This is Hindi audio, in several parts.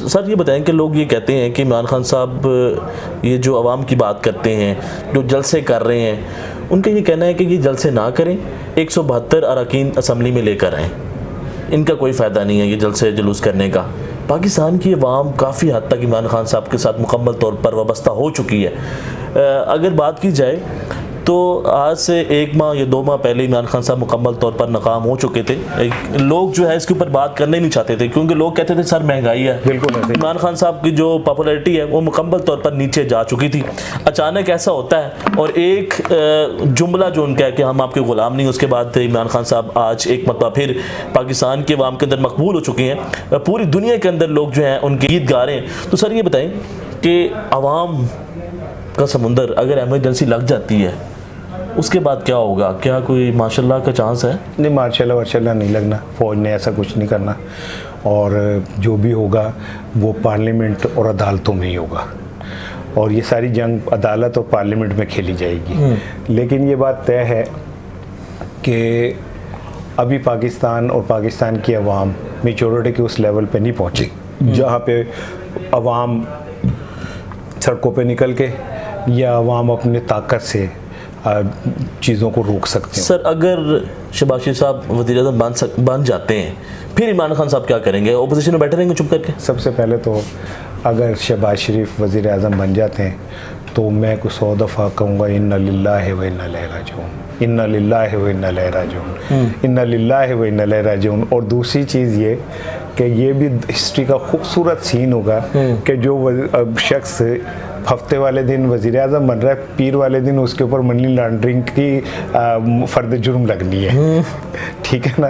सर ये बताएं कि लोग ये कहते हैं कि इमरान खान साहब ये जो आवाम की बात करते हैं, जो जलसे कर रहे हैं, उनका ये कहना है कि ये जलसे ना करें, 172 अरकान असम्बली में लेकर आएँ, इनका कोई फ़ायदा नहीं है ये जलसे जुलूस करने का। पाकिस्तान की अवाम काफ़ी हद तक इमरान खान साहब के साथ मुकम्मल तौर पर वाबस्ता हो चुकी है। अगर बात की जाए तो आज से 1 माह या 2 माह पहले इमरान खान साहब मुकम्मल तौर पर नाकाम हो चुके थे। लोग जो है इसके ऊपर बात करने नहीं चाहते थे, क्योंकि लोग कहते थे सर महंगाई है। बिल्कुल इमरान खान साहब की जो पॉपुलैरिटी है वो मुकम्मल तौर पर नीचे जा चुकी थी। अचानक ऐसा होता है और एक जुमला जो उनका है कि हम आपके ग़ुलाम नहीं, उसके बाद इमरान खान साहब आज एक मरतबा फिर पाकिस्तान के अवाम के अंदर मकबूल हो चुके हैं। पूरी दुनिया के अंदर लोग जो हैं उनके गीत गा रहे हैं। तो सर ये बताएं कि अवाम का समुंदर अगर एमरजेंसी लग जाती है उसके बाद क्या होगा? क्या कोई माशाल्लाह का चांस है? नहीं, माशाल्लाह नहीं लगना। फ़ौज ने ऐसा कुछ नहीं करना, और जो भी होगा वो पार्लियामेंट और अदालतों में ही होगा, और ये सारी जंग अदालत और पार्लियामेंट में खेली जाएगी। लेकिन ये बात तय है कि अभी पाकिस्तान और पाकिस्तान की अवाम मेचोरिटी के उस लेवल पे नहीं पहुँची जहाँ पे अवाम सड़कों पे निकल के या अवाम अपने ताकत से चीज़ों को रोक सकते हैं। सर अगर शहबाज शरीफ साहब वज़ीर-ए-आज़म बन जाते हैं, फिर इमरान खान साहब क्या करेंगे? ओपोजिशन में बैठे रहेंगे चुप करके? सबसे पहले तो अगर शहबाज शरीफ वज़ीर-ए-आज़म बन जाते हैं तो मैं कुछ 100 दफ़ा कहूँगा इन्ना लिल्लाहि व इन्ना इलैहि राजिऊन, इन्ना लिल्लाहि व इन्ना इलैहि राजिऊन, इन्ना लिल्लाहि व इन्ना इलैहि राजिऊन। और दूसरी चीज़ ये कि ये भी हिस्ट्री का खूबसूरत सीन होगा कि जो शख्स हफ्ते वाले दिन वज़ीर आज़म बन रहा है, पीर वाले दिन उसके ऊपर मनी लॉन्ड्रिंग की फ़र्द जुर्म लगनी है। ठीक है ना?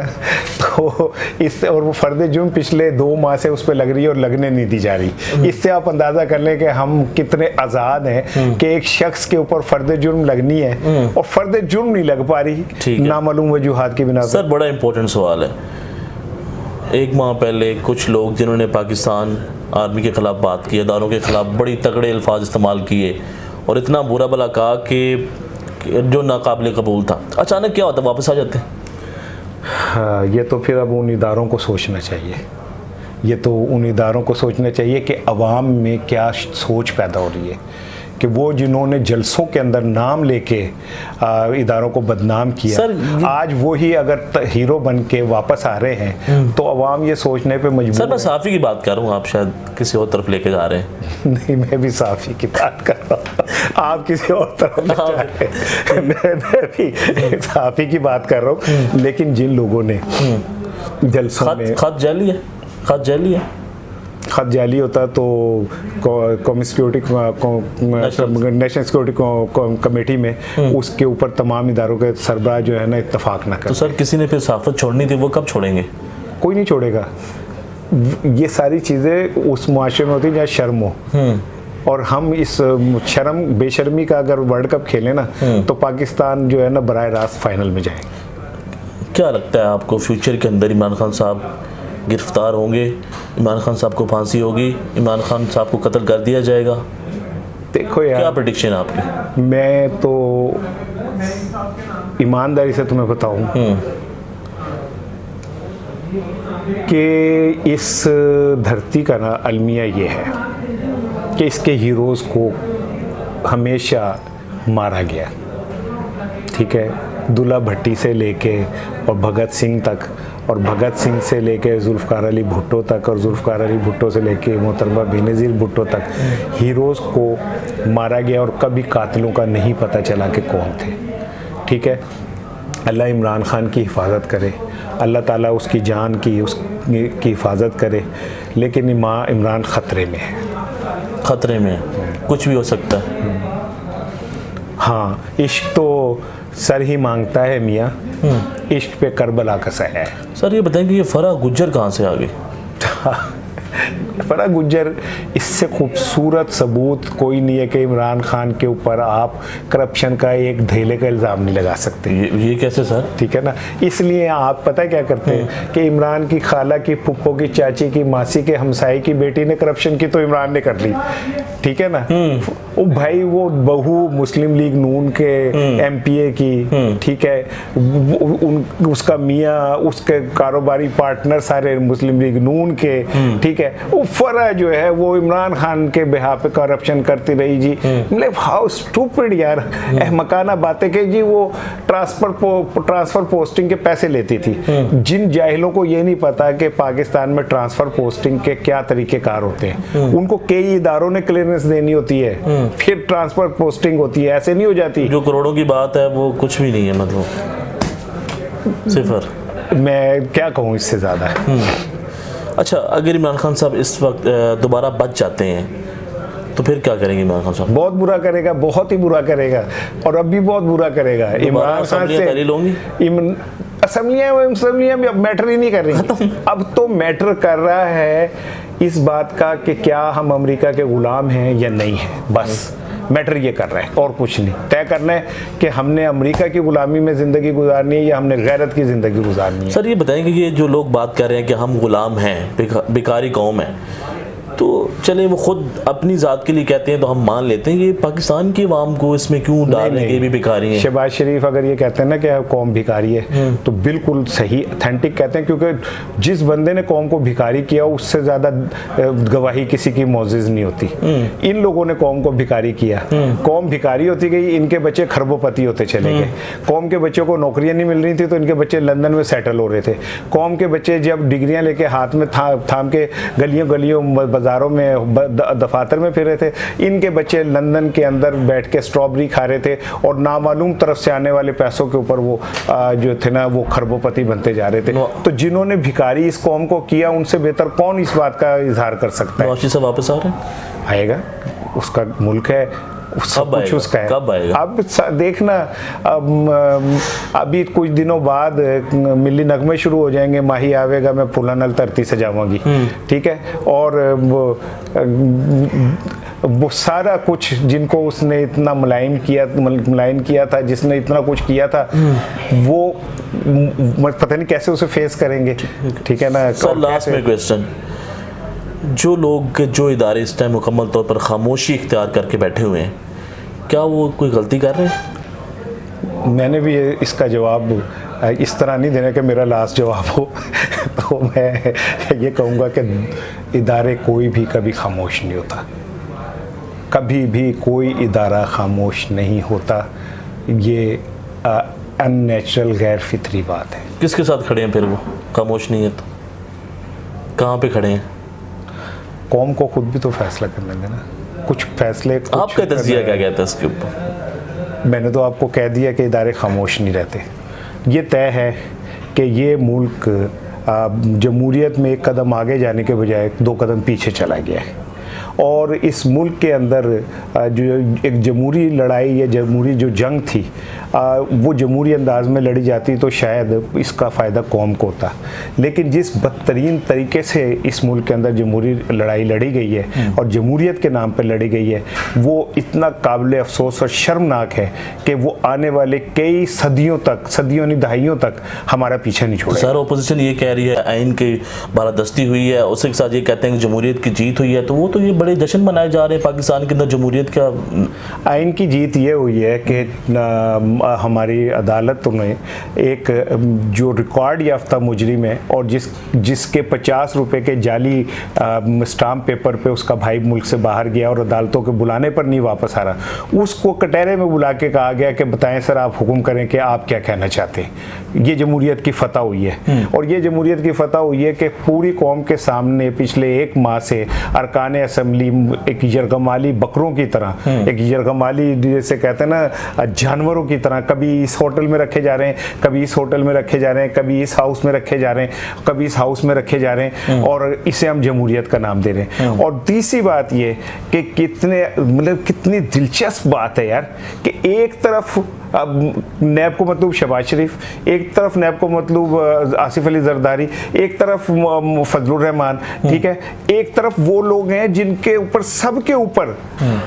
तो इससे, और वो फ़र्द जुर्म पिछले 2 माह से उस पर लग रही है और लगने नहीं दी जा रही। इससे आप अंदाज़ा कर लें कि हम कितने आज़ाद हैं कि एक शख्स के ऊपर फ़र्द जुर्म लगनी है और फ़र्द जुर्म नहीं लग पा रही नामालूम वजूहात की बिना पर। सर बड़ा इंपॉर्टेंट सवाल है। 1 माह पहले कुछ लोग जिन्होंने पाकिस्तान आर्मी के ख़िलाफ़ बात की, अदारों के ख़िलाफ़ बड़ी तगड़े अल्फाज इस्तेमाल किए और इतना बुरा भला कहा कि जो नाकाबिल कबूल था, अचानक क्या होता, वापस आ जाते हैं? हाँ, ये तो फिर अब उन इदारों को सोचना चाहिए। ये तो उन इदारों को सोचना चाहिए कि अवाम में क्या सोच पैदा हो रही है, कि वो जिन्होंने जलसों के अंदर नाम लेके इदारों को बदनाम किया, आज वो ही अगर हीरो बन के वापस आ रहे हैं तो अवाम ये सोचने पे मजबूर। सर मैं साफ़ी की बात कर रहा हूँ, आप शायद किसी और तरफ लेके जा रहे हैं। नहीं, मैं भी साफ़ी की बात कर रहा हूँ, आप किसी और तरफ ले जा रहे हैं। मैं भी साफ़ी की बात कर रहा हूँ। लेकिन जिन लोगों ने जलसों में खत जाली है, खत जाली है, खत जाली होता तो नेशनल सिक्योरिटी कमेटी में उसके ऊपर तमाम इदारों के सरबराह जो है ना इत्तफाक ना कर। तो सर किसी ने फिर सहाफ़त छोड़नी थी, वो कब छोड़ेंगे? कोई नहीं छोड़ेगा। ये सारी चीज़ें उस मुआशरे में होती हैं जहाँ शर्म हो, और हम इस शर्म बेशर्मी का अगर वर्ल्ड कप खेलें ना तो पाकिस्तान जो है ना बराह रास्त फाइनल में जाएंगे। क्या लगता है आपको फ्यूचर के अंदर इमरान खान साहब गिरफ्तार होंगे, इमरान खान साहब को फांसी होगी, इमरान खान साहब को कत्ल कर दिया जाएगा? देखो यार, क्या प्रेडिक्शन है आपकी? मैं तो ईमानदारी से तुम्हें बताऊं कि इस धरती का ना अलमिया ये है कि इसके हीरोज़ को हमेशा मारा गया। ठीक है, दुल्ला भट्टी से लेके और भगत सिंह तक, और भगत सिंह से लेके जुल्फ़कार अली भुट्टो तक, और जुल्फ़कार अली भुट्टो से लेके मोहतरमा बेनज़ीर भुट्टो तक हीरोज़ को मारा गया और कभी कातिलों का नहीं पता चला कि कौन थे। ठीक है, अल्लाह इमरान खान की हिफाजत करे, अल्लाह ताला उसकी जान की उसकी हिफाजत करे, लेकिन इमरान ख़तरे में है। ख़तरे में कुछ भी हो सकता है। हाँ, इश्क तो सर ही मांगता है मियाँ, इश्क पे करबला का सह है। सर ये बताएं कि ये फराह गुज्जर कहाँ से आ गई? फराह गुज्जर, इससे खूबसूरत सबूत कोई नहीं है कि इमरान खान के ऊपर आप करप्शन का एक धेले का इल्ज़ाम नहीं लगा सकते। ये कैसे सर? ठीक है ना, इसलिए आप पता है क्या करते हैं कि इमरान की खाला की, फुप्पो की, चाची की, मासी के, हमसाई की बेटी ने करप्शन की तो इमरान ने कर ली। ठीक है ना, वो भाई वो बहू मुस्लिम लीग नून के MPA की, ठीक है, उसका मियाँ, उसके कारोबारी पार्टनर सारे मुस्लिम लीग नून के, ठीक है, है। वो फरा जो है वो इमरान खान के बिहाफ पे करप्शन करती रही जी। मतलब हाउ स्टूपिड यार, अहमकाना बातें कि जी वो ट्रांसफर पोस्टिंग के पैसे लेती थी। जिन जाहिलों को ये नहीं पता कि पाकिस्तान में ट्रांसफर पोस्टिंग के क्या तरीकेकार होते हैं, उनको कई इदारों ने क्लियरेंस देनी होती है, फिर ट्रांसफर पोस्टिंग होती है, ऐसे नहीं हो जाती। जो करोड़ों की बात है वो कुछ भी नहीं है, मतलब सिफर। मैं क्या कहूँ इससे ज़्यादा। अच्छा, अगर इमरान खान साहब इस वक्त दोबारा बच जाते हैं तो फिर क्या करेंगे इमरान खान साहब? बहुत बुरा करेगा, बहुत ही बुरा करेगा, और अब भी बहुत बुरा करेगा। इमरान खान से असम्बलियाँ भी अब मैटर ही नहीं कर रही। अब तो मैटर कर रहा है इस बात का कि क्या हम अमेरिका के गुलाम हैं या नहीं है, बस मैटर ये कर रहा है और कुछ नहीं। तय करना है कि हमने अमेरिका की गुलामी में ज़िंदगी गुजारनी है या हमने गैरत की ज़िंदगी गुजारनी है। सर ये बताएंगे कि ये जो लोग बात कर रहे हैं कि हम गुलाम हैं, बेकारी कौम है, तो चले वो खुद अपनी ज़ात के लिए कहते हैं तो हम मान लेते हैं, ये पाकिस्तान की आवाम को इसमें क्यों डाल रहे हैं कि भी भिखारी हैं? शहबाज शरीफ अगर ये कहते हैं ना कि कौम भिखारी है तो बिल्कुल सही ऑथेंटिक कहते हैं, क्योंकि जिस बंदे ने कौम को भिखारी किया उससे ज़्यादा गवाही किसी की मौजिज़ नहीं होती। इन लोगों ने कौम को भिखारी किया, कौम भिखारी होती गई, इनके बच्चे खरबोपति होते चले गए। कौम के बच्चों को नौकरियाँ नहीं मिल रही थी तो इनके बच्चे लंदन में सेटल हो रहे थे। कौम के बच्चे जब डिग्रियाँ लेके हाथ में थाम के गलियों गलियों बाजारों में दफातर में फिर रहे थे, इनके बच्चे लंदन के अंदर बैठ के स्ट्रॉबेरी खा रहे थे और नामालूम तरफ से आने वाले पैसों के ऊपर वो जो थे ना वो खरबोपति बनते जा रहे थे। तो जिन्होंने भिखारी इस कौम को किया उनसे बेहतर कौन इस बात का इजहार कर सकता है? नवाज साहब वापस आ रहे हैं? आएगा, उसका मुल्क है, सब कुछ उसका है। कब आएगा? अब देखना, अभी कुछ दिनों बाद मिली नगमे शुरू हो जाएंगे, माही आवेगा मैं फूला नल धरती से जाऊंगी, ठीक है। और वो सारा कुछ जिनको उसने इतना मुलायम किया था, जिसने इतना कुछ किया था, वो पता नहीं कैसे उसे फेस करेंगे, ठीक है ना। सर लास्ट में क्वेश्चन, जो लोग जो इदारे इस टाइम मुकम्मल तौर पर खामोशी इख्तियार करके बैठे हुए हैं, क्या वो कोई गलती कर रहे हैं? मैंने भी इसका जवाब इस तरह नहीं देना कि मेरा लास्ट जवाब हो तो मैं ये कहूँगा कि इदारे कोई भी कभी खामोश नहीं होता, कभी भी कोई इदारा खामोश नहीं होता। ये अननेचुरल गैर फितरी बात है। किसके साथ खड़े हैं फिर वो खामोश नहीं है तो? कहाँ पे खड़े हैं? कौम को खुद भी तो फैसला करने देना, कुछ फैसले आपका तज़किया क्या कहता है इसके ऊपर? मैंने तो आपको कह दिया कि इदारे खामोश नहीं रहते। ये तय है कि ये मुल्क जमहूरियत में एक कदम आगे जाने के बजाय 2 कदम पीछे चला गया है, और इस मुल्क के अंदर जो एक जमहूरी लड़ाई या जमहूरी जो जंग थी वो जमहूरी अंदाज में लड़ी जाती तो शायद इसका फ़ायदा कौम को होता। लेकिन जिस बदतरीन तरीके से इस मुल्क के अंदर जमहूरी लड़ाई लड़ी गई है और जमहूरियत के नाम पर लड़ी गई है, वो इतना काबिल अफसोस और शर्मनाक है कि वो आने वाले कई सदियों तक, सदियों नहीं दहाइयों तक हमारा पीछा नहीं छोड़ेगा। सर अपोजिशन ये कह रही है आइन की बालादस्ती हुई है, उसके साथ ये कहते हैं कि जमहूरियत की जीत हुई है, तो वो तो ये बड़े जश्न मनाए जा रहे हैं पाकिस्तान के अंदर जमहूरियत का। आइन की जीत ये हुई है कि हमारी अदालत ने एक जो रिकॉर्ड याफ्ता मुजरिम है और जिसके 50 रुपए के जाली स्टाम्प पेपर पे उसका भाई मुल्क से बाहर गया और अदालतों के बुलाने पर नहीं वापस आ रहा, उसको कटहरे में बुला के कहा गया कि बताएं सर आप हुक्म करें कि आप क्या कहना चाहते हैं। ये जमहूरियत की फतह हुई है, और ये जमहूरियत की फतह हुई है कि पूरी कौम के सामने पिछले 1 माह से अरकान असम्बली एक यरगमाली बकरों की तरह, एक यरगमाली जैसे कहते हैं ना जानवरों की तरह, कभी इस होटल में रखे जा रहे हैं, कभी इस होटल में रखे जा रहे हैं, कभी इस हाउस में रखे जा रहे हैं, कभी इस हाउस में रखे जा रहे हैं, और इसे हम जमहूरियत का नाम दे रहे हैं। और तीसरी बात ये कि कितनी दिलचस्प बात है यार कि एक तरफ नैब को मतलब शहबाज शरीफ, एक तरफ नैब को मतलब आसिफ अली जरदारी, एक तरफ फजलुर रहमान, ठीक है, एक तरफ वो लोग हैं जिनके ऊपर सबके ऊपर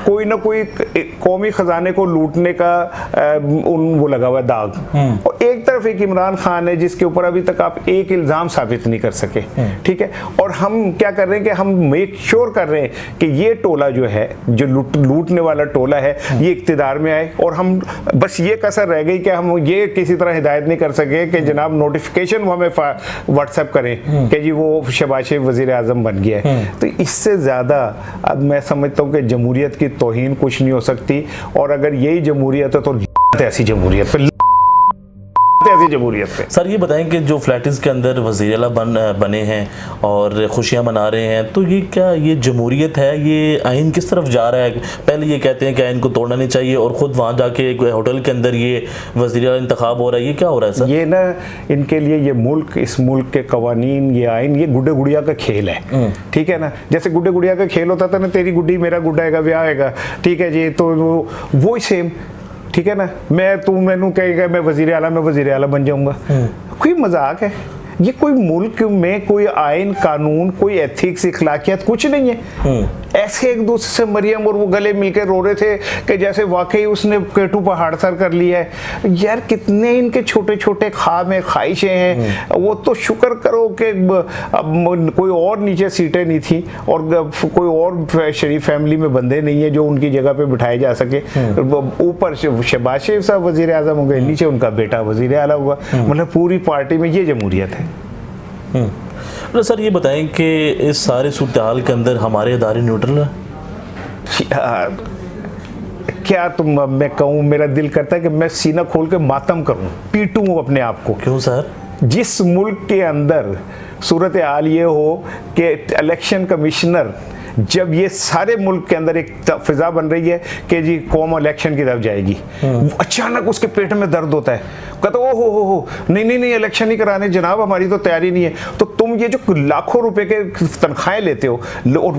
कोई ना कोई कौमी खजाने को लूटने का वो लगा हुआ दाग, और एक तरफ एक इमरान खान है जिसके ऊपर अभी तक आप एक इल्ज़ाम साबित नहीं कर सके, ठीक है। और हम क्या कर रहे हैं कि हम मेक श्योर कर रहे हैं कि ये टोला जो है, जो लूटने वाला टोला है, ये इक्तिदार में आए, और हम बस ये कसर रह गई नहीं कि हम ये किसी तरह हिदायत नहीं कर सके कि जनाब नोटिफिकेशन वो हमें व्हाट्सएप करें कि जी वो शहबाज शरीफ वजीर आज़म बन गया है। तो इससे ज़्यादा अब मैं समझता हूँ कि जमहूरियत की तौहीन कुछ नहीं हो सकती, और अगर यही जमहूरियत है तो ऐसी जमहूरियत पे ऐसी जमहूरियत पे। सर ये बताएं कि जो फ्लैटिस के अंदर वज़ीर आला बने हैं और खुशियां मना रहे हैं, तो ये क्या ये जमहूरियत है? ये आइन किस तरफ जा रहा है? पहले ये कहते हैं कि आइन को तोड़ना नहीं चाहिए और ख़ुद वहाँ जाके एक होटल के अंदर ये वज़ीर आला इंतखाब हो रहा है, ये क्या हो रहा है सर? ये ना इनके लिए ये मुल्क, इस मुल्क के कवानीन, ये आइन, ये गुड्डे गुड़िया का खेल है, ठीक है ना। जैसे गुड्डे गुड़िया का खेल होता था ना, तेरी गुड्डी मेरा गुड्डा है, ब्याह है, ठीक है जी, तो वो ही सेम, ठीक है ना। मैनू कहेगा मैं वजीर आला बन जाऊंगा, कोई मजाक है? ये कोई मुल्क में कोई आइन कानून, कोई एथिक्स, इखलाकियत कुछ नहीं है। ऐसे एक दूसरे से मरियम और वो गले मिलकर रो रहे थे कि जैसे वाकई उसने केटू पहाड़ सर कर लिया है। यार कितने इनके छोटे छोटे ख्वाब हैं, ख्वाहिशें हैं। वो तो शुक्र करो कि कोई और नीचे सीटें नहीं थी और कोई और शरीफ फैमिली में बंदे नहीं है जो उनकी जगह पे बिठाए जा सके। ऊपर शहबाज शरीफ साहब वजीर आज़म हो गए, नीचे उनका बेटा वजीर आला हुआ। मतलब पूरी पार्टी में ये जमहूरियत है। तो सर ये बताएं कि इस सारे सूरत हाल के अंदर हमारे इदारे न्यूट्रल है? क्या तुम, मैं कहूँ, मेरा दिल करता है कि मैं सीना खोल के मातम करूँ, पीटूँ अपने आप को। क्यों सर? जिस मुल्क के अंदर सूरत हाल ये हो कि इलेक्शन कमिश्नर, जब ये सारे मुल्क के अंदर एक फिजा बन रही है कि जी कौम इलेक्शन की तरफ जाएगी, अचानक उसके पेट में दर्द होता है, कहता ओ हो नहीं इलेक्शन नहीं कराने जनाब, हमारी तो तैयारी नहीं है। तो तुम ये जो लाखों रुपए के तनख्वाहें लेते हो और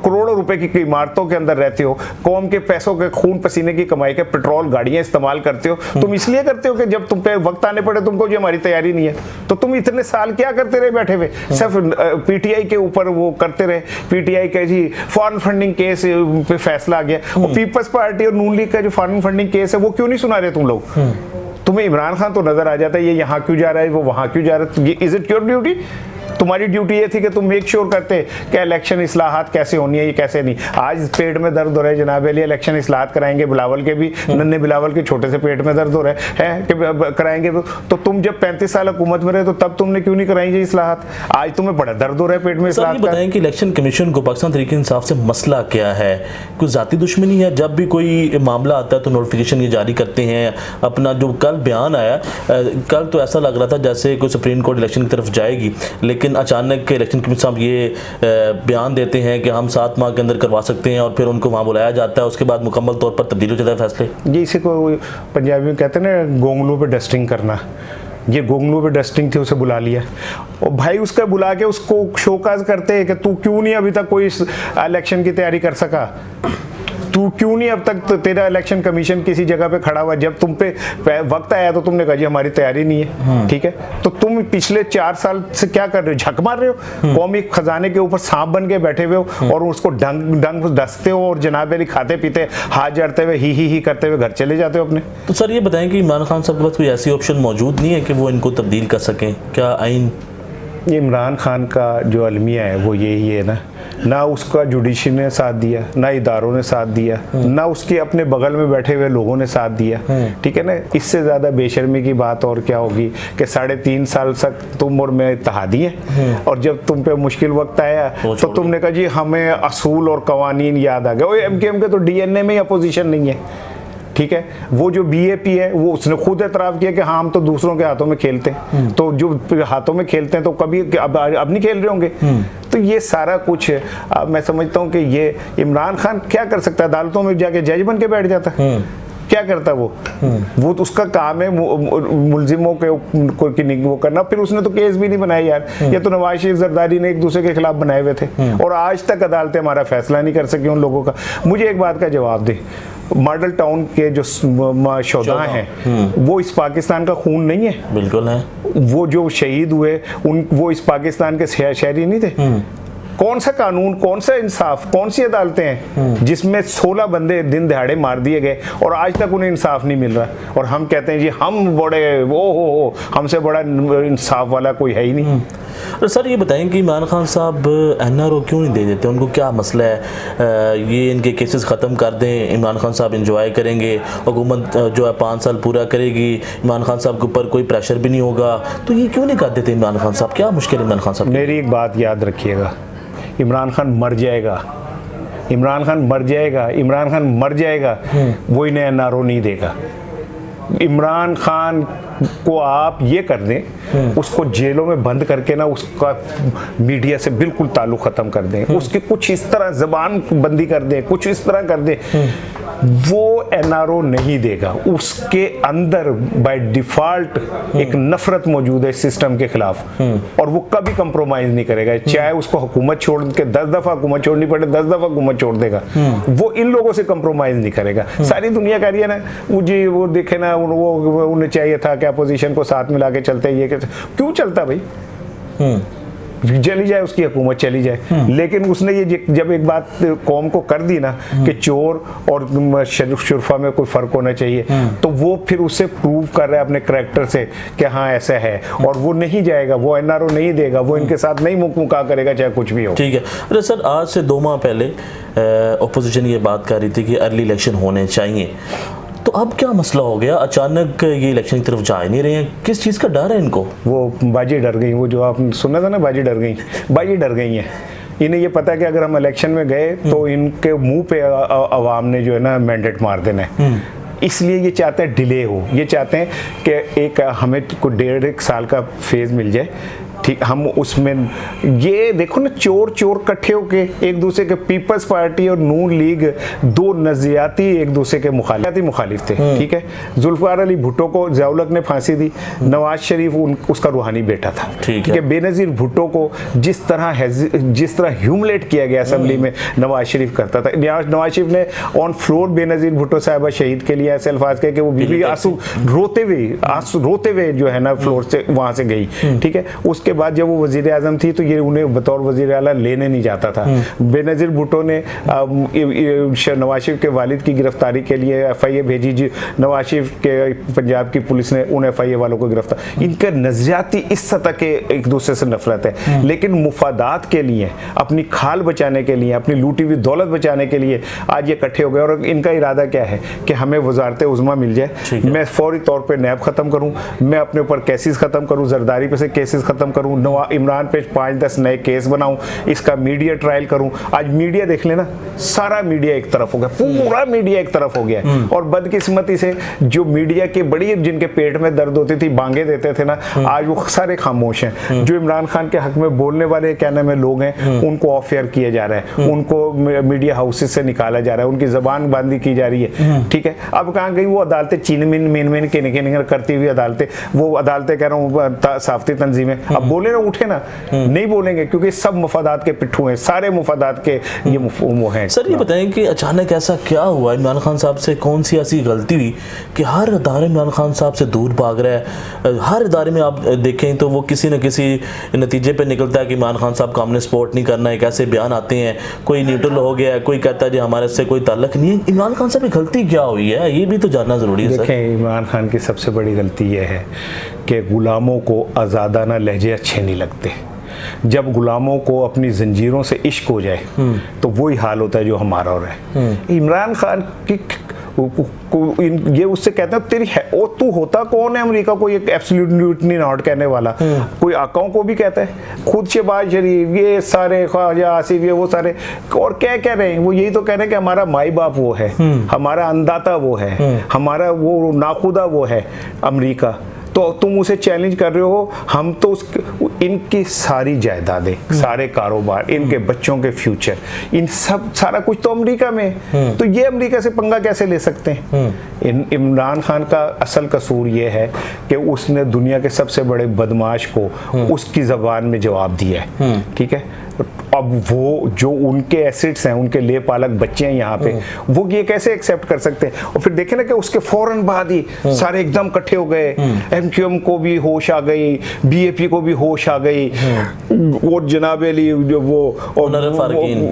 करोड़ों रुपए की इमारतों के अंदर रहते हो, कौम के पैसों के खून पसीने की कमाई के पेट्रोल गाड़ियां इस्तेमाल करते हो, तुम इसलिए करते हो कि जब तुम पे वक्त आने पड़े तुमको जो हमारी तैयारी नहीं है। तो तुम इतने साल क्या करते रहे बैठे हुए? सिर्फ पीटीआई के ऊपर वो करते रहे, पीटीआई का जी फॉरेन फंडिंग केस पे फैसला आ गया, और पीपल्स पार्टी और नून लीग का जो फॉरेन फंडिंग केस है वो क्यों नहीं सुना रहे तुम लोग? तुम्हें इमरान खान तो नजर आ जाता है ये यहाँ क्यों जा रहा है, वो वहां क्यों जा रहा है। Is it your duty? तुम्हारी ड्यूटी ये थी कि तुम मेक श्योर करते कि इलेक्शन इस्लाहात कैसे होनी है, ये कैसे नहीं। आज पेट में दर्द हो रहा है जनाब अली, इलेक्शन इस्लाहात कराएंगे, बिलावल के भी, नन्हे बिलावल के छोटे से पेट में दर्द हो रहा है कि कराएंगे। तो तुम जब 35 साल हुकूमत में रहे तो तब तुमने क्यों नहीं कराई ये इस्लाहात? आज तुम्हें बड़ा दर्द हो रहा है पेट में इस्लाहात का। बताएं कि इलेक्शन कमीशन को पाकिस्तान तहरीक इंसाफ से मसला क्या है? कुछ जाती दुश्मनी है? जब भी कोई मामला आता है तो नोटिफिकेशन ये जारी करते हैं अपना। जो कल बयान आया, कल तो ऐसा लग रहा था जैसे कोई सुप्रीम कोर्ट इलेक्शन की तरफ जाएगी, लेकिन अचानक इलेक्शन कमीशन साहब ये बयान देते हैं कि हम 7 माह के अंदर करवा सकते हैं, और फिर उनको वहाँ बुलाया जाता है, उसके बाद मुकम्मल तौर पर तब्दील हो जाता है फैसले। जी, इसी को पंजाबी में कहते हैं ना गोंगलू पे डस्टिंग करना। ये गोंगलू पे डस्टिंग थी, उसे बुला लिया और भाई उसका बुला के उसको शोकाज करते हैं कि तू क्यों नहीं अभी तक कोई इलेक्शन की तैयारी कर सका, तू क्यों नहीं अब तक तेरा इलेक्शन कमीशन किसी जगह पे खड़ा हुआ। जब तुम पे वक्त आया तो तुमने कहा जी हमारी तैयारी नहीं है, ठीक है। तो तुम पिछले 4 साल से क्या कर रहे हो? झक मार रहे हो, कौमी खजाने के ऊपर सांप बन के बैठे हुए हो और उसको डंग डसते हो और जनाब अली खाते पीते हाथ जड़ते हुए ही करते हुए घर चले जाते हो अपने। तो सर ये बताएं कि इमरान खान साहब के पास कोई ऐसी ऑप्शन मौजूद नहीं है कि वो इनको तब्दील कर सकें? क्या आइन, इमरान खान का जो अलमिया है वो यही है ना उसका जुडिशरी ने साथ दिया, ना इदारों ने साथ दिया, ना उसके अपने बगल में बैठे हुए लोगों ने साथ दिया, ठीक है ना। इससे ज़्यादा बेशर्मी की बात और क्या होगी कि 3.5 साल तक तुम और मैं इत्तेहादी हैं, और जब तुम पे मुश्किल वक्त आया तो तुमने कहा जी हमें असूल और कवानीन याद आ गए। एमकेएम के तो डीएनए में ही अपोजिशन नहीं है, ठीक है। वो जो बीएपी है वो उसने खुद एतराफ़ किया कि हाँ हम तो दूसरों के हाथों में खेलते हैं, तो जो हाथों में खेलते हैं तो कभी अब नहीं खेल रहे होंगे। तो ये सारा कुछ मैं समझता हूँ कि ये इमरान खान क्या कर सकता है? अदालतों में जाके जज बन के बैठ जाता है, क्या करता वो तो उसका काम है मुलजिमों के वो करना। फिर उसने तो केस भी नहीं बनाए यार, ये तो नवाज शरीफ जरदारी ने एक दूसरे के खिलाफ बनाए हुए थे और आज तक अदालतें हमारा फैसला नहीं कर सकी उन लोगों का। मुझे एक बात का जवाब दे, मॉडल टाउन के जो शोधा हैं वो इस पाकिस्तान का खून नहीं है? बिल्कुल है। वो जो शहीद हुए वो इस पाकिस्तान के शहरी नहीं थे? कौन सा कानून, कौन सा इंसाफ, कौन सी अदालतें हैं जिसमें 16 बंदे दिन दहाड़े मार दिए गए और आज तक उन्हें इंसाफ नहीं मिल रहा। और हम कहते हैं जी हम बड़े वो हमसे बड़ा इंसाफ वाला कोई है ही नहीं। तो सर ये बताएं कि इमरान खान साहब NRO क्यों नहीं दे देते, उनको क्या मसला है? ये इनके केसेस ख़त्म कर दें, इमरान खान साहब इंजॉय करेंगे, हुकूमत जो है 5 साल पूरा करेगी, इमरान खान साहब के ऊपर कोई प्रेशर भी नहीं होगा, तो ये क्यों नहीं कर देते इमरान खान साहब? क्या मुश्किल है इमरान खान साहब? मेरी एक बात याद रखिएगा, इमरान खान मर जाएगा, इमरान खान मर जाएगा, इमरान खान मर जाएगा, वो इन्हें NRO नहीं देगा। इमरान खान को आप ये कर दें, उसको जेलों में बंद करके ना उसका मीडिया से बिल्कुल ताल्लुक ख़त्म कर दें, उसकी कुछ इस तरह ज़बान बंदी कर दें, कुछ इस तरह कर दें, वो NRO नहीं देगा। उसके अंदर बाय डिफ़ॉल्ट एक नफरत मौजूद है सिस्टम के खिलाफ और वो कभी कंप्रोमाइज़ नहीं करेगा, चाहे उसको हुकूमत छोड़ के 10 दफ़ा हुकूमत छोड़नी पड़े, 10 दफ़ा हुकूमत छोड़ देगा, वो इन लोगों से कंप्रोमाइज़ नहीं करेगा। सारी दुनिया कह रही है ना, वो देखे ना, वो उन्हें चाहिए था कि अपोजिशन को साथ मिला के चलते, ये क्यों चलता भाई? चली जाए उसकी हुकूमत चली जाए, लेकिन उसने ये जब एक बात कौम को कर दी ना कि चोर और शुरफा में कोई फ़र्क होना चाहिए, तो वो फिर उससे प्रूव कर रहा है अपने करैक्टर से कि हाँ ऐसा है, और वो नहीं जाएगा, वो NRO नहीं देगा, वो इनके साथ नहीं मुका करेगा चाहे कुछ भी हो। ठीक है। अरे सर आज से 2 माह पहले अपोजिशन ये बात कर रही थी कि अर्ली इलेक्शन होने चाहिए, तो अब क्या मसला हो गया? अचानक ये इलेक्शन की तरफ जा ही नहीं रहे हैं, किस चीज़ का डर है इनको? वो बाजी डर गई, वो जो आपने सुना था ना, बाजी डर गई, बाजी डर गई है। इन्हें ये पता है कि अगर हम इलेक्शन में गए तो इनके मुंह पे अवाम ने जो है ना मैंडेट मार देना है, इसलिए ये चाहते हैं डिले हो, ये चाहते हैं कि एक हमें को 1.5 साल का फेज़ मिल जाए, ठीक, हम उसमें ये देखो ना, चोर इकट्ठे होके एक दूसरे के, पीपल्स पार्टी और नून लीग 2 नज़रियाती एक दूसरे के मुखालिफ थे, ठीक है। जुल्फ़िकार अली भुट्टो को ज़िया-उल-हक ने फांसी दी, नवाज शरीफ उसका रूहानी बेटा था, ठीक है। बेनज़ीर भुट्टो को जिस तरह ह्यूमिलेट किया गया असेंबली में नवाज शरीफ करता था, नवाज शरीफ ने ऑन फ्लोर बेनज़ीर भुट्टो साहिबा शहीद के लिए ऐसे अल्फाज कहे कि वो बीबी आंसू रोते हुए जो है ना फ्लोर से वहाँ से गई, ठीक है। उसके बाद जब वो वजीर आजम थी तो ये उन्हें बतौर वजीर आला लेने नहीं जाता था। बेनज़ीर भुट्टो ने नवाज शरीफ के वालिद की गिरफ्तारी के लिए FIA भेजी, नवाज शरीफ के पंजाब की पुलिस ने उन FIA वालों को गिरफ्तार। इनके नज़रियाती इस सतह के एक दूसरे से नफरत है, लेकिन मुफादात के लिए, अपनी खाल बचाने के लिए, अपनी लूटी हुई दौलत बचाने के लिए आज ये इकट्ठे हो गए। और इनका इरादा क्या है कि हमें वजारत उज़्मा मिल जाए, मैं फौरी तौर पर नैब ख़त्म करूँ, मैं अपने ऊपर केसेस ख़त्म करूँ, जरदारी पे से केसेस ख़त्म करूँ, इमरान पे 5-10 नए केस बनाऊं, इसका मीडिया ट्रायल करूं। आज मीडिया देख लेना, सारा मीडिया एक तरफ हो गया, पूरा मीडिया एक तरफ हो गया। और बदकिस्मती से जो मीडिया के बड़ी, जिनके पेट में दर्द होती थी, बांगे देते थे ना, आज वो सारे खामोश हैं। जो इमरान खान के हक में बोलने वाले क्या नाम है लोग हैं, उनको ऑफ एयर किया जा रहा है, उनको मीडिया हाउसेज से निकाला जा रहा है, उनकी जबान बंदी की जा रही है, ठीक है। अब कहाँ गई वो अदालतें, चीन मेन के करती हुई अदालतें, वो अदालतें कह रहा हूँ साफ्ती तंजीमें, अब बोले ना, उठे ना, नहीं बोलेंगे, क्योंकि सब मुफादात के पिट्ठू हैं, सारे मुफादात के ये वो हैं। सर ये बताएं कि अचानक ऐसा क्या हुआ, इमरान खान साहब से कौन सी ऐसी गलती हुई कि हर इदारे इमरान खान साहब से दूर भाग रहा है? हर इदारे में आप देखें तो वो किसी न किसी नतीजे पे निकलता है कि इमरान खान साहब का हमने सपोर्ट नहीं करना है, कैसे बयान आते हैं, कोई न्यूट्रल हो गया है, कोई कहता है जी हमारे से कोई ताल्लुक नहीं है। इमरान खान साहब की गलती क्या हुई है, ये भी तो जानना ज़रूरी है। देखें, इमरान खान की सबसे बड़ी गलती यह है कि गुलामों को आज़ादाना लहजे अच्छे नहीं लगते। जब गुलामों को अपनी जंजीरों से इश्क हो जाए तो वही हाल होता है जो हमारा हो रहा है। इमरान खान की ये उससे कहते हैं तेरी है, ओ तू होता कौन है अमेरिका को ये एब्सोल्यूटली नॉट कहने वाला, कोई आकाओं को भी कहता है, खुद शहबाज शरीफ, ये सारे ख्वाजा आसिफ, ये वो सारे, और क्या कह रहे हैं, वो यही तो कह रहे हैं कि हमारा माई बाप वो है, हमारा अंदाता वो है, हमारा वो नाखुदा वो है अमेरिका, तो तुम उसे चैलेंज कर रहे हो। हम तो इनकी सारी जायदादें, सारे कारोबार, इनके बच्चों के फ्यूचर, इन सब सारा कुछ तो अमेरिका में, तो ये अमेरिका से पंगा कैसे ले सकते हैं? इमरान खान का असल कसूर ये है कि उसने दुनिया के सबसे बड़े बदमाश को उसकी ज़बान में जवाब दिया है, ठीक है। अब वो जो उनके एसिड्स हैं, उनके ले पालक बच्चे हैं यहाँ पे, वो ये कैसे एक्सेप्ट कर सकते हैं? और फिर देखे ना कि उसके फौरन बाद ही सारे एकदम इकट्ठे हो गए, एमक्यूएम को भी होश आ गई, बीएपी को भी होश आ गई, वो जनाब अली जो वो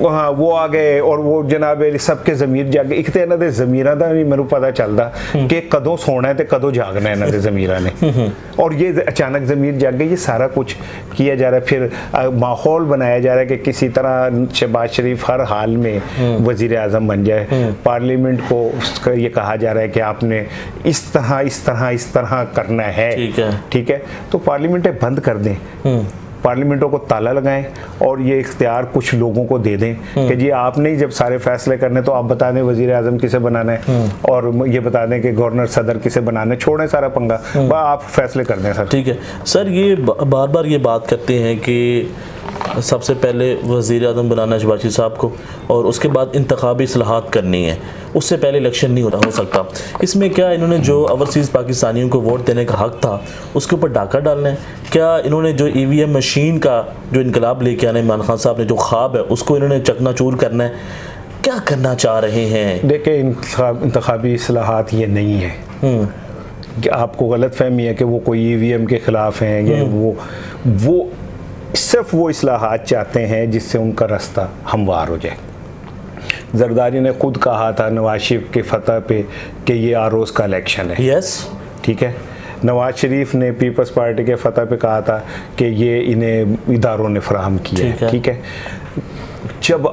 हाँ वो आ गए, और वो जनाब अली सबके ज़मीर जागे। एक तो इन्हों के ज़मीरां दा नहीं मैनू पता चलता कि कदों सोना है तो कदों जागना है इन्हों के ज़मीरां ने, और ये अचानक ज़मीर जाग गई। ये सारा कुछ किया जा रहा है, फिर माहौल बनाया जा रहा है कि किसी तरह शहबाज शरीफ हर हाल में वजीर आज़म बन जाए। पार्लियामेंट को ये कहा जा रहा है कि आपने इस तरह करना है, ठीक है, तो पार्लियामेंटें बंद कर दें, पार्लियामेंटों को ताला लगाएं और ये इख्तियार कुछ लोगों को दे दें कि जी आपने ही जब सारे फैसले करने तो आप बता दें वजीर आज़म किसे बनाना है, और ये बता दें कि गवर्नर सदर किसे बनाना है, छोड़ें सारा पंगा, आप फैसले कर दें सर। ठीक है सर, ये बार बार ये बात करते हैं कि सबसे पहले वज़ीर आज़म बनाना शहबाज शरीफ साहब को, और उसके बाद इंतखाबी इस्लाहात करनी है, उससे पहले इलेक्शन नहीं हो सकता। इसमें क्या इन्होंने जो ओवरसीज़ पाकिस्तानियों को वोट देने का हक़ था उसके ऊपर डाका डालना है? क्या इन्होंने जो EVM मशीन का जो इनकलाब लेके आना इमरान खान साहब ने जो ख्वाब है उसको इन्होंने चकनाचूर करना है? क्या करना चाह रहे हैं? देखिए, इंतखाबी इस्लाहात ये नहीं है कि आपको गलत फहमी है कि वो कोई EVM के ख़िलाफ़ हैं, या वो सिर्फ वो इस्लाहात चाहते हैं जिससे उनका रास्ता हमवार हो जाए। जरदारी ने खुद कहा था नवाज शरीफ के फतह पे कि ये आरोज़ का इलेक्शन है। यस, ठीक है। नवाज शरीफ ने पीपल्स पार्टी के फतह पे कहा था कि ये इन्हें इदारों ने फराहम किया है, ठीक है। जब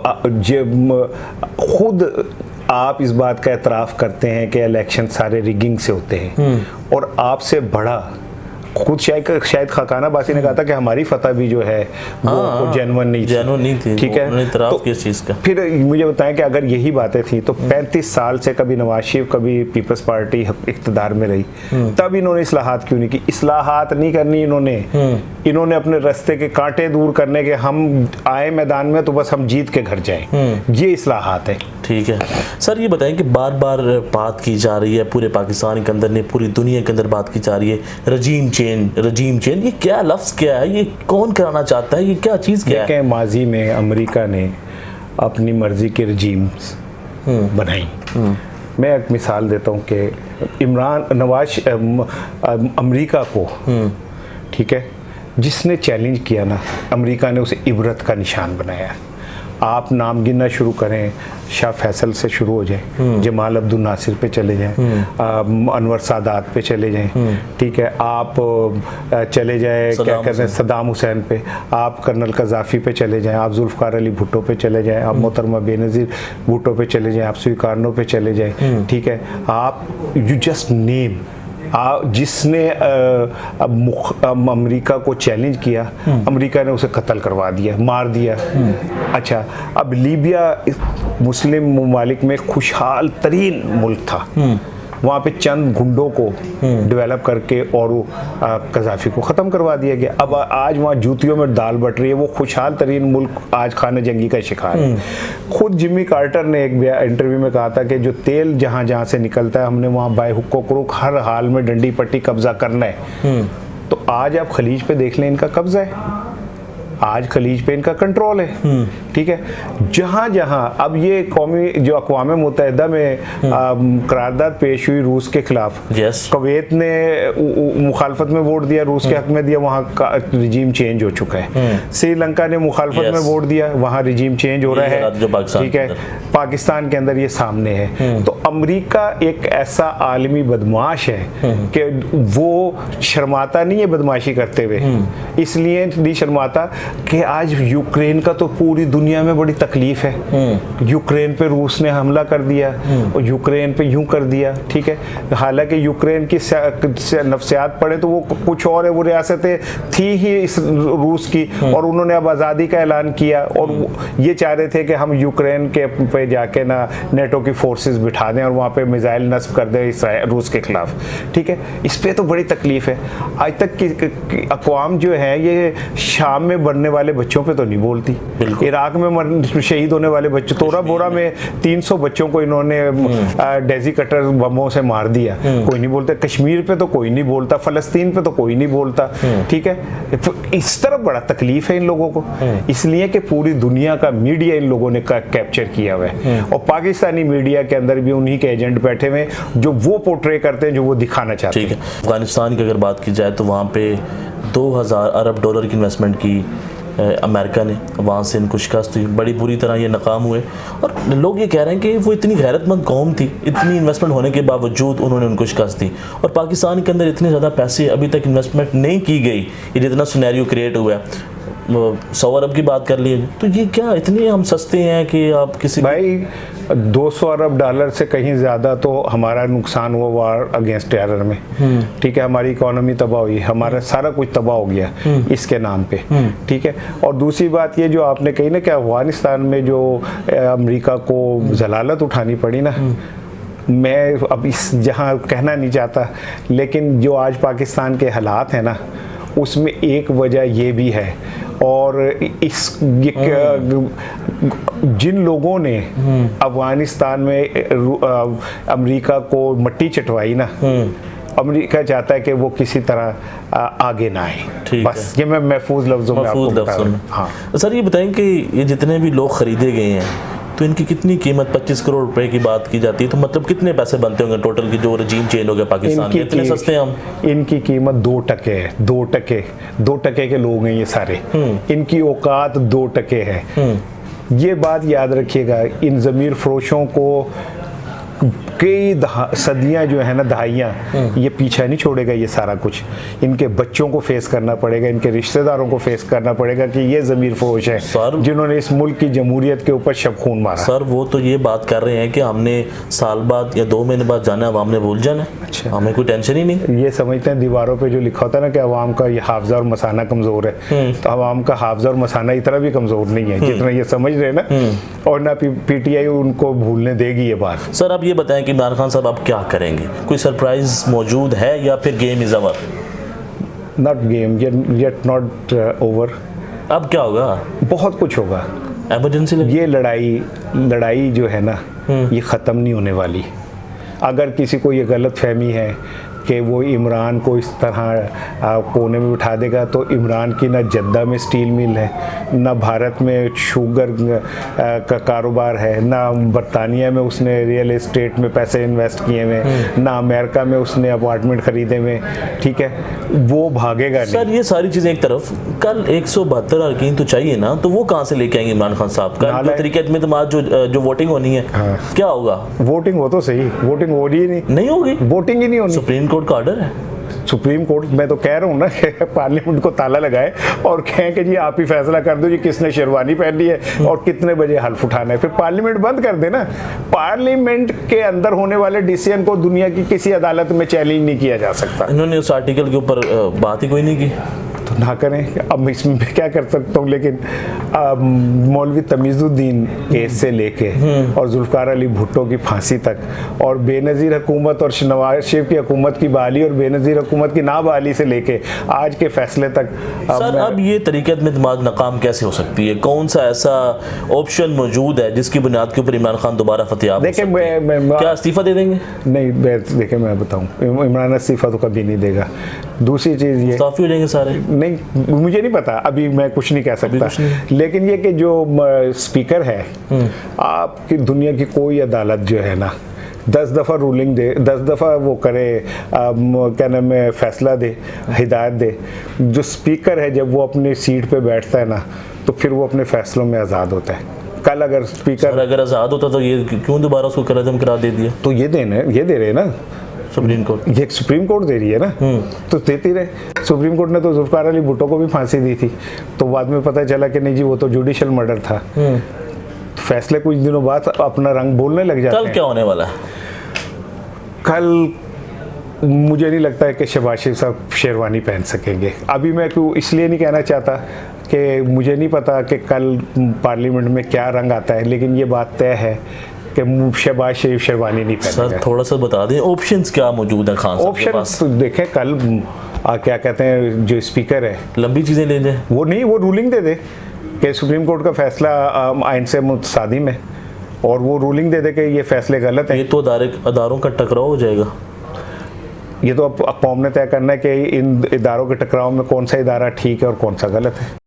खुद आप इस बात का एतराफ़ करते हैं कि इलेक्शन सारे रिगिंग से होते हैं, और आपसे बड़ा खुद शायद खाकाना बासी ने कहा था कि हमारी फतह भी जो है वो जेन्युइन नहीं थी, ठीक है। तो इस चीज़ का फिर मुझे बताएं कि अगर यही बातें थी तो 35 साल से कभी नवाज शरीफ कभी पीपल्स पार्टी इख्तिदार में रही, तब इन्होंने इस्लाहात क्यों नहीं की? इस्लाहात नहीं करनी इन्होंने अपने रास्ते के कांटे दूर करने के, हम आए मैदान में तो बस हम जीत के घर जाएं, ये इस्लाहात है। ठीक है सर, ये बताएं कि बार बार बात की जा रही है पूरे पाकिस्तान के अंदर, नहीं पूरी दुनिया के अंदर बात की जा रही है रजीम चेंज, ये क्या लफ्ज़ क्या है? ये कौन कराना चाहता है? ये क्या चीज़ क्या है? माजी में अमेरिका ने अपनी मर्जी के रजीम्स बनाई। मैं एक मिसाल देता हूँ कि नवाज अमेरिका को, ठीक है, जिसने चैलेंज किया ना, अमेरिका ने उसे इबरत का निशान बनाया। आप नाम गिनना शुरू करें, शाह फैसल से शुरू हो जाए, जमाल अब्दुल नासिर पे चले जाएं, अनवर सादात पे चले जाएं, ठीक है, आप चले जाए क्या कहते हैं सद्दाम हुसैन पे, आप कर्नल कज़ाफ़ी पे चले जाएं, आप जुल्फ़िकार अली भुट्टो पे चले जाएं, आप मोहतरमा बेनज़ीर भुट्टो पे चले जाएं, आप स्वीकारनो पे चले जाएं, ठीक है, आप यू जस्ट नेम। जिसने अमेरिका को चैलेंज किया, अमेरिका ने उसे कत्ल करवा दिया, मार दिया। अच्छा, अब लीबिया मुस्लिम ममालिक में खुशहाल तरीन मुल्क था, वहाँ पे चंद गुंडों को डेवलप करके और कज़ाफ़ी को ख़त्म करवा दिया गया। अब आज वहाँ जूतियों में दाल बट रही है, वो खुशहाल तरीन मुल्क आज खाने जंगी का शिकार है। खुद जिम्मी कार्टर ने एक इंटरव्यू में कहा था कि जो तेल जहाँ जहाँ से निकलता है हमने वहाँ बाय हुक्क रुख हर हाल में डंडी पट्टी कब्जा करना है। तो आज आप खलीज पे देख लें, इनका कब्जा है, आज खलीज पे इनका कंट्रोल है, ठीक है। जहाँ जहाँ अब ये कौमी जो अक़वाम मुत्तहिदा में करारदाद पेश हुई रूस के खिलाफ, कवैत ने मुखालफत में वोट दिया, रूस के हक में दिया, वहाँ का रिजीम चेंज हो चुका है। श्रीलंका ने मुखालफत में वोट दिया, वहाँ रिजीम चेंज हो रहा है, ठीक है। पाकिस्तान के अंदर ये सामने है। तो अमेरिका एक ऐसा आलमी बदमाश है कि वो शर्माता नहीं है बदमाशी करते हुए, इसलिए नहीं शर्माता कि आज यूक्रेन का तो पूरी दुनिया में बड़ी तकलीफ है। यूक्रेन पे रूस ने हमला कर दिया और यूक्रेन पे यूं कर दिया, ठीक है। हालांकि यूक्रेन की नफ्सियात पढ़े तो वो कुछ और है, वो रियासतें थी ही इस रूस की, और उन्होंने अब आज़ादी का ऐलान किया, और ये चाह रहे थे कि हम यूक्रेन के पे जाके ना नेटो की फोर्सेस बिठा दें और वहाँ पे मिसाइल नस्ब कर दें रूस के खिलाफ, ठीक है। इस पर तो बड़ी तकलीफ है। आज तक की अक़वाम जो है ये शाम में मरने वाले बच्चों पे तो नहीं बोलती। इराक में शहीद होने वाले बच्चे, तोरा बोरा में 300 बच्चों को इन्होंने डेजी कटर बमों से मार दिया, कोई नहीं बोलता। कश्मीर पे तो कोई नहीं बोलता, फलस्तीन पे तो कोई नहीं बोलता, ठीक है। इस तरफ बड़ा तकलीफ है इन लोगों को, इसलिए कि पूरी दुनिया का मीडिया इन लोगों ने कैप्चर किया हुआ है, और पाकिस्तानी मीडिया के अंदर भी उन्हीं के एजेंट बैठे हुए जो वो पोर्ट्रे करते हैं, जो वो दिखाना चाहते हैं। ठीक है, अफगानिस्तान की अगर बात की जाए तो वहाँ पे 2000 अरब डॉलर की इन्वेस्टमेंट की अमेरिका ने, वहाँ से इनको शिकस्त हुई, बड़ी बुरी तरह ये नाकाम हुए। और लोग ये कह रहे हैं कि वो इतनी गैरतमंद कौम थी, इतनी इन्वेस्टमेंट होने के बावजूद उन्होंने उनको शिकस्त दी, और पाकिस्तान के अंदर इतने ज़्यादा पैसे अभी तक इन्वेस्टमेंट नहीं की गई, ये जितना सिनेरियो क्रिएट हुआ है। 100 अरब की बात कर लीजिए, तो ये क्या इतने हम सस्ते हैं कि आप किसी भाई 200 अरब डॉलर से कहीं ज़्यादा तो हमारा नुकसान हुआ वार अगेंस्ट टेरर में, ठीक है। हमारी इकोनॉमी तबाह हुई, हमारा सारा कुछ तबाह हो गया इसके नाम पे, ठीक है। और दूसरी बात ये जो आपने कही ना कि अफगानिस्तान में जो अमेरिका को जलालत उठानी पड़ी ना, मैं अब इस जहाँ कहना नहीं चाहता, लेकिन जो आज पाकिस्तान के हालात हैं ना, उसमें एक वजह ये भी है। और जिन लोगों ने अफगानिस्तान में अमेरिका को मट्टी चटवाई ना, अमेरिका चाहता है कि वो किसी तरह आगे ना आए। बस ये मैं महफूज लफ्ज़ों में आपको बता रहा हूं। हाँ सर, ये बताएं कि ये जितने भी लोग खरीदे गए हैं, तो इनकी कितनी कीमत, 25 करोड़ रुपए की बात की जाती है, तो मतलब कितने पैसे बनते होंगे टोटल की, जो रजीम चेंज हो गया पाकिस्तान में, इतने सस्ते हैं हम? इनकी कीमत 2% है, 2% के लोग हैं ये सारे, इनकी औकात 2% है। ये बात याद रखिएगा, इन ज़मीर फरोशों को कई सदियां जो है ना, दहाइयाँ, ये पीछा नहीं छोड़ेगा ये सारा कुछ। इनके बच्चों को फेस करना पड़ेगा, इनके रिश्तेदारों को फेस करना पड़ेगा कि ये ज़मीर फरोश है जिन्होंने इस मुल्क की जमहूरियत के ऊपर शब खून मारा। सर वो तो ये बात कर रहे हैं कि हमने साल बाद या 2 महीने बाद जाना है, अवाम ने भूल जाना है। अच्छा, हमें कोई टेंशन ही नहीं। ये समझते हैं दीवारों पर जो लिखा होता है ना कि अवाम का ये हाफजा और मसाना कमज़ोर है, तो अवाम का हाफजा और मसाना इतना भी कमज़ोर नहीं है जितना ये समझ रहे हैं ना, और ना PTI उनको भूलने देगी ये बात। सर आप ये बताएं कि इमरान खान साहब आप क्या करेंगे? कोई सरप्राइज मौजूद है या फिर game is over? Not game, yet not over. अब क्या होगा? बहुत कुछ होगा। एमरजेंसी ये लड़ाई जो है ना, ये ख़त्म नहीं होने वाली। अगर किसी को ये गलत फहमी है कि वो इमरान को इस तरह कोने में बिठा देगा, तो इमरान की ना जद्दा में स्टील मिल है, ना भारत में शुगर का कारोबार है, ना बरतानिया में उसने रियल एस्टेट में पैसे इन्वेस्ट किए हुए, ना अमेरिका में उसने अपार्टमेंट खरीदे हुए, ठीक है। वो भागेगा नहीं। सर ये सारी चीज़ें एक तरफ, कल 172 अरकान तो चाहिए ना, तो वो कहाँ से लेके आएंगे इमरान खान साहब? कल तरीके जो वोटिंग होनी है, क्या होगा? वोटिंग हो तो सही, वोटिंग हो रही ही नहीं होगी, वोटिंग ही नहीं होनी। सुप्रीम कोर्ट का ऑर्डर है। सुप्रीम कोर्ट, मैं तो कह रहा हूँ ना कि पार्लियामेंट को ताला लगाए और कहें कि जी आप ही फैसला कर दो जी किसने शेरवानी पहनी है और कितने बजे हल्फ उठाना है, फिर पार्लियामेंट बंद कर देना। पार्लियामेंट के अंदर होने वाले डिसीजन को दुनिया की किसी अदालत में चैलेंज नहीं किया जा सकता। इन्होंने उस आर्टिकल के ऊपर बात ही कोई नहीं की, तो ना करें। अब इसमें क्या कर सकता हूँ, लेकिन मौलवी तमीज़ुद्दीन केस से लेके और जुल्फ़िकार अली भुट्टो की फांसी तक, और बेनज़ीर हुकूमत और नवाज शरीफ की हुकूमत की बहाली और बेनज़ीर हुकूमत की ना बहाली से लेके आज के फैसले तक। सर अब ये तरीक़त में दिमाग नाकाम कैसे हो सकती है? कौन सा ऐसा ऑप्शन मौजूद है जिसकी बुनियाद के ऊपर इमरान खान दोबारा फतेह? देखिए क्या इस्तीफ़ा दे देंगे? नहीं, देखिए मैं बताऊँ, इमरान इस्तीफ़ा तो कभी नहीं देगा। दूसरी चीज़ ये काफ़ी हो जाएंगे सारे, नहीं मुझे नहीं पता, अभी मैं कुछ नहीं कह सकता, लेकिन ये कि जो स्पीकर है, आपकी दुनिया की कोई अदालत जो है ना 10 दफ़ा रूलिंग दे, 10 दफ़ा वो करे, क्या नाम है, फैसला दे, हिदायत दे, जो स्पीकर है जब वो अपनी सीट पे बैठता है ना, तो फिर वो अपने फैसलों में आज़ाद होता है। कल अगर स्पीकर अगर आज़ाद होता तो ये क्यों दोबारा उसको करार करा दे दिया? तो ये दे रहे हैं ना सुप्रीम कोर्ट, ये सुप्रीम कोर्ट दे रही है ना, तो देती रहे। सुप्रीम कोर्ट ने तो जुल्फ़िकार अली भुट्टो को भी फांसी दी थी, तो बाद में पता चला कि नहीं जी वो तो जुडिशल मर्डर था। फैसले कुछ दिनों बाद अपना रंग बोलने लग जाते हैं। कल क्या होने वाला है? कल मुझे नहीं लगता है कि शहबाज शरीफ साहब शेरवानी पहन सकेंगे। अभी मैं इसलिए नहीं कहना चाहता कि मुझे नहीं पता कि कल पार्लियामेंट में क्या रंग आता है, लेकिन ये बात तय है कि शहबाज शेरवानी नहीं पहनेगा। सर थोड़ा सा बता दें ऑप्शंस क्या मौजूद है खान साहब के पास? ऑप्शन देखें, कल क्या कहते हैं जो स्पीकर है लंबी चीज़ें ले जाए। वो नहीं, वो रूलिंग दे दे कि सुप्रीम कोर्ट का फैसला आइन से मुतसादिम है, और वो रूलिंग दे दे कि ये फैसले गलत हैं। ये तो अदारों का टकराव हो जाएगा। ये तो अब कौम ने तय करना है कि इन इदारों के टकराव में कौन सा इदारा ठीक है और कौन सा गलत है।